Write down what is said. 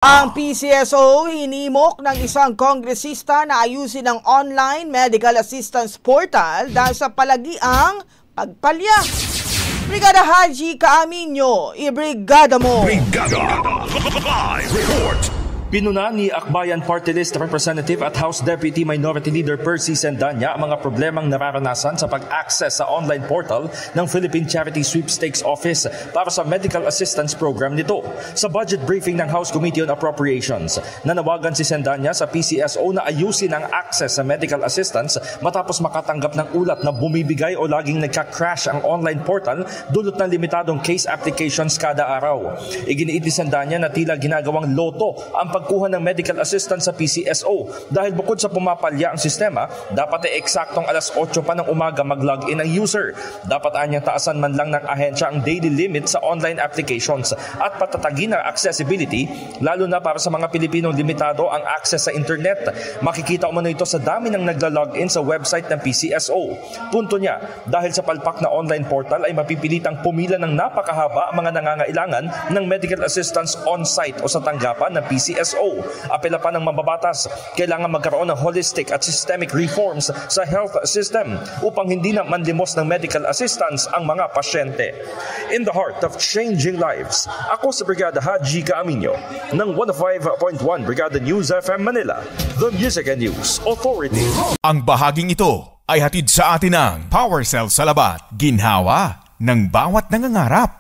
Ang PCSO hinimok ng isang kongresista na ayusin ang online medical assistance portal dahil sa palagiang pagpalya. Brigada Haji Caaminio, ibrigada mo! Brigada Live Report! Pinuna ni Akbayan Party List Representative at House Deputy Minority Leader Percy Sendanya ang mga problemang nararanasan sa pag-access sa online portal ng Philippine Charity Sweepstakes Office para sa medical assistance program nito. Sa budget briefing ng House Committee on Appropriations, nanawagan si Sendanya sa PCSO na ayusin ang access sa medical assistance matapos makatanggap ng ulat na bumibigay o laging nagka-crash ang online portal dulot ng limitadong case applications kada araw. Iginiit ni Sendanya na tila ginagawang loto ang pagkuha ng medical assistance sa PCSO dahil bukod sa pumapalya ang sistema, dapat ay eksaktong alas 8 pa ng umaga mag-login ang user. Dapat anyang taasan man lang ng ahensya ang daily limit sa online applications at patatagin ang accessibility lalo na para sa mga Pilipinong limitado ang access sa internet. Makikita umano ito sa dami ng nagla-login sa website ng PCSO. Punto niya, dahil sa palpak na online portal ay mapipilitang pumila ng napakahaba ang mga nangangailangan ng medical assistance on-site o sa tanggapan ng PCSO. Apela pa ng mababatas, kailangan magkaroon ng holistic at systemic reforms sa health system upang hindi na manlimos ng medical assistance ang mga pasyente. In the heart of changing lives, ako si Brigada Haji Caaminio ng 105.1 Brigada News FM Manila, the Music and News Authority. Ang bahaging ito ay hatid sa atin ng Power Cell Salabat, ginhawa ng bawat nangangarap.